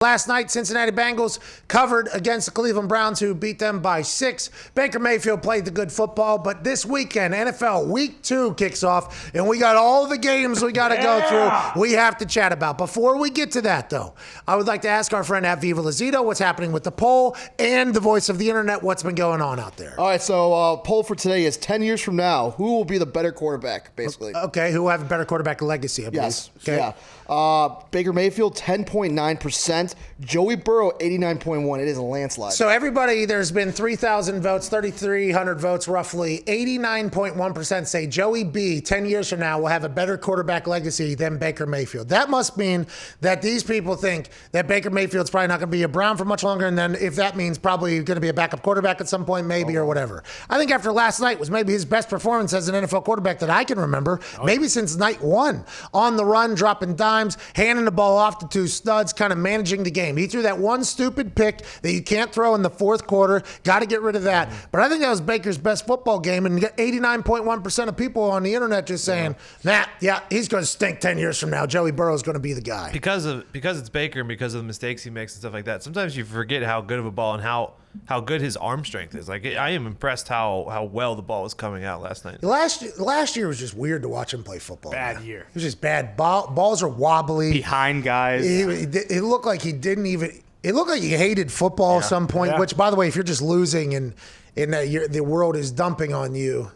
Last night, Cincinnati Bengals covered against the Cleveland Browns, who beat them by 6. Baker Mayfield played the good football, but this weekend, NFL Week 2 kicks off, and we got all the games we got to go through we have to chat about. Before we get to that, though, I would like to ask our friend at Viva Lazito what's happening with the poll and the voice of the internet, what's been going on out there. All right, so poll for today is 10 years from now, who will be the better quarterback, basically? Okay, who will have a better quarterback legacy, I believe. Yes. Okay. Yeah. Baker Mayfield, 10.9%. Joey Burrow, 89.1%. It is a landslide. So everybody, there's been 3,000 votes, 3,300 votes roughly. 89.1% say Joey B, 10 years from now, will have a better quarterback legacy than Baker Mayfield. That must mean that these people think that Baker Mayfield's probably not going to be a Brown for much longer, and then if that means probably going to be a backup quarterback at some point, maybe, or whatever. I think after last night was maybe his best performance as an NFL quarterback that I can remember, maybe since night one. On the run, dropping dimes, handing the ball off to two studs, kind of managing the game. He threw that one stupid pick that you can't throw in the fourth quarter. Got to get rid of that. But I think that was Baker's best football game, and 89.1% of people on the internet just saying, he's going to stink 10 years from now. Joey Burrow is going to be the guy. Because it's Baker and because of the mistakes he makes and stuff like that, sometimes you forget how good of a ball and how good his arm strength is. Like, I am impressed how well the ball was coming out last night. Last year was just weird to watch him play football. Bad year. It was just bad. Balls are wobbly. Behind guys. It looked like he didn't even – it looked like he hated football at some point, which, by the way, if you're just losing and the world is dumping on you.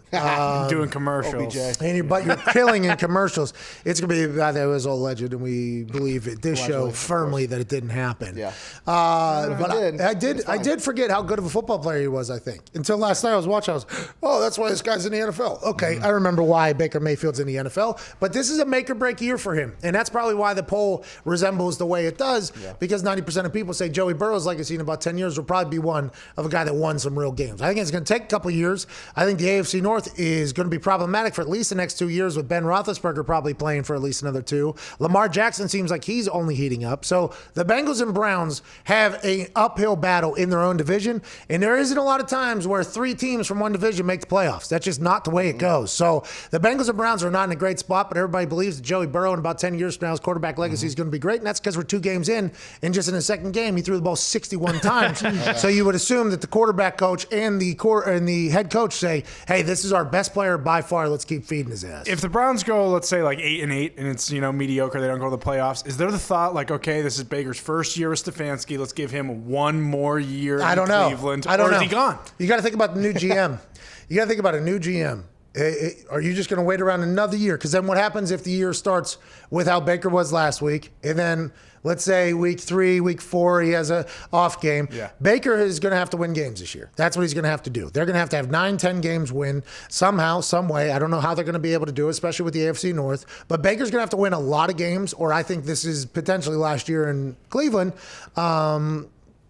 Doing commercials. But you're killing in commercials. It's going to be, that was all alleged, and we believe it. This show firmly that it didn't happen. Yeah. But I did forget how good of a football player he was, I think. Until last night I was watching, that's why this guy's in the NFL. Okay, I remember why Baker Mayfield's in the NFL. But this is a make or break year for him. And that's probably why the poll resembles the way it does, because 90% of people say Joey Burrow's legacy in about 10 years will probably be one of a guy that won some real games. I think it's going to take a couple years. I think the AFC North is going to be problematic for at least the next 2 years, with Ben Roethlisberger probably playing for at least another 2. Lamar Jackson seems like he's only heating up. So the Bengals and Browns have an uphill battle in their own division, and there isn't a lot of times where 3 teams from one division make the playoffs. That's just not the way it goes. So the Bengals and Browns are not in a great spot, but everybody believes that Joey Burrow in about 10 years from now, his quarterback legacy is going to be great, and that's because we're 2 games in, and just in the second game, he threw the ball 61 times. So you would assume that the quarterback coach and the head coach say, hey, this is our best player by far. Let's keep feeding his ass. If the Browns go, let's say, like 8-8, and it's mediocre, they don't go to the playoffs. Is there the thought like, okay, this is Baker's first year with Stefanski, let's give him one more year in Cleveland? I don't know. Or is he gone? You got to think about the new GM. You got to think about a new GM. Are you just going to wait around another year? Because then what happens if the year starts with how Baker was last week, and then let's say week 3, week 4, he has a off game. Yeah. Baker is going to have to win games this year. That's what he's going to have to do. They're going to have 9, 10 games win somehow, some way. I don't know how they're going to be able to do it, especially with the AFC North. But Baker's going to have to win a lot of games, or I think this is potentially last year in Cleveland.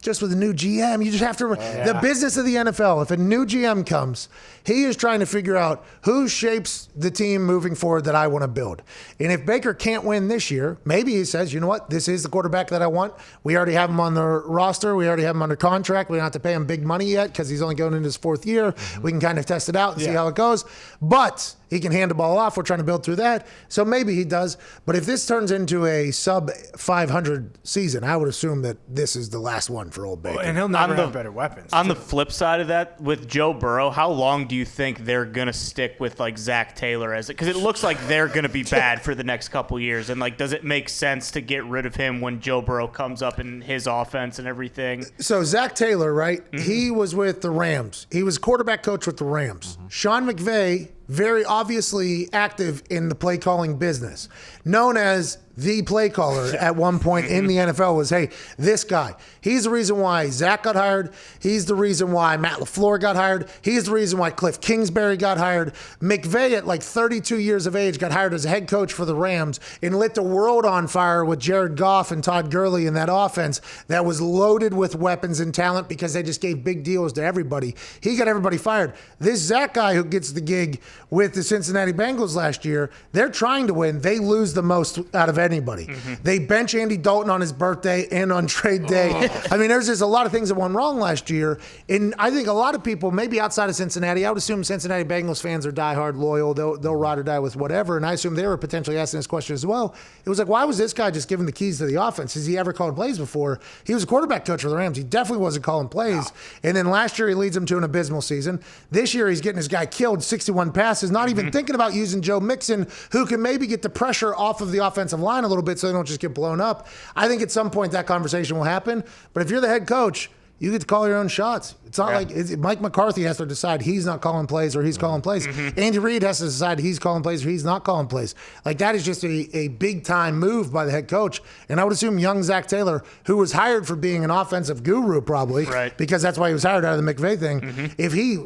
Just with a new GM, you just have to the business of the NFL. If a new GM comes, he is trying to figure out who shapes the team moving forward that I want to build. And if Baker can't win this year, maybe he says, you know what, this is the quarterback that I want. We already have him on the roster. We already have him under contract. We don't have to pay him big money yet because he's only going into his 4th year. We can kind of test it out and see how it goes. But he can hand the ball off. We're trying to build through that. So maybe he does. But if this turns into a sub 500 season, I would assume that this is the last one for old Baker. And he'll never have better weapons. On the flip side of that, with Joe Burrow, how long do you think they're going to stick with like Zach Taylor as it? Because it looks like they're going to be bad for the next couple years. And like, does it make sense to get rid of him when Joe Burrow comes up in his offense and everything? So Zach Taylor, right? Mm-hmm. He was with the Rams. He was quarterback coach with the Rams. Mm-hmm. Sean McVay, very obviously active in the play calling business, known as the play caller at one point in the NFL, was, hey, this guy, he's the reason why Zach got hired. He's the reason why Matt LaFleur got hired. He's the reason why Cliff Kingsbury got hired. McVay at like 32 years of age got hired as a head coach for the Rams and lit the world on fire with Jared Goff and Todd Gurley in that offense that was loaded with weapons and talent because they just gave big deals to everybody. He got everybody fired. This Zach guy who gets the gig with the Cincinnati Bengals last year. They're trying to win. They lose the most out of anybody. They bench Andy Dalton on his birthday and on trade day. I mean, there's just a lot of things that went wrong last year. And I think a lot of people, maybe outside of Cincinnati, I would assume Cincinnati Bengals fans are diehard loyal. They'll ride or die with whatever. And I assume they were potentially asking this question as well. It was like, why was this guy just given the keys to the offense? Has he ever called plays before? He was a quarterback coach for the Rams. He definitely wasn't calling plays. And then last year, he leads them to an abysmal season. This year, he's getting his guy killed, 61 passes, not even thinking about using Joe Mixon, who can maybe get the pressure off of the offensive line a little bit so they don't just get blown up. I think at some point that conversation will happen. But if you're the head coach, you get to call your own shots. It's not like Mike McCarthy has to decide he's not calling plays or he's calling plays. Andy Reid has to decide he's calling plays or he's not calling plays. Like, that is just a big-time move by the head coach. And I would assume young Zach Taylor, who was hired for being an offensive guru probably, because that's why he was hired out of the McVay thing, if he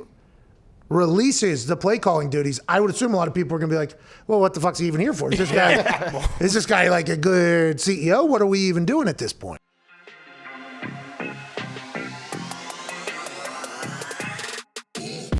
releases the play calling duties, I would assume a lot of people are going to be like, well, what the fuck's he even here for? Is this guy like a good CEO? What are we even doing at this point?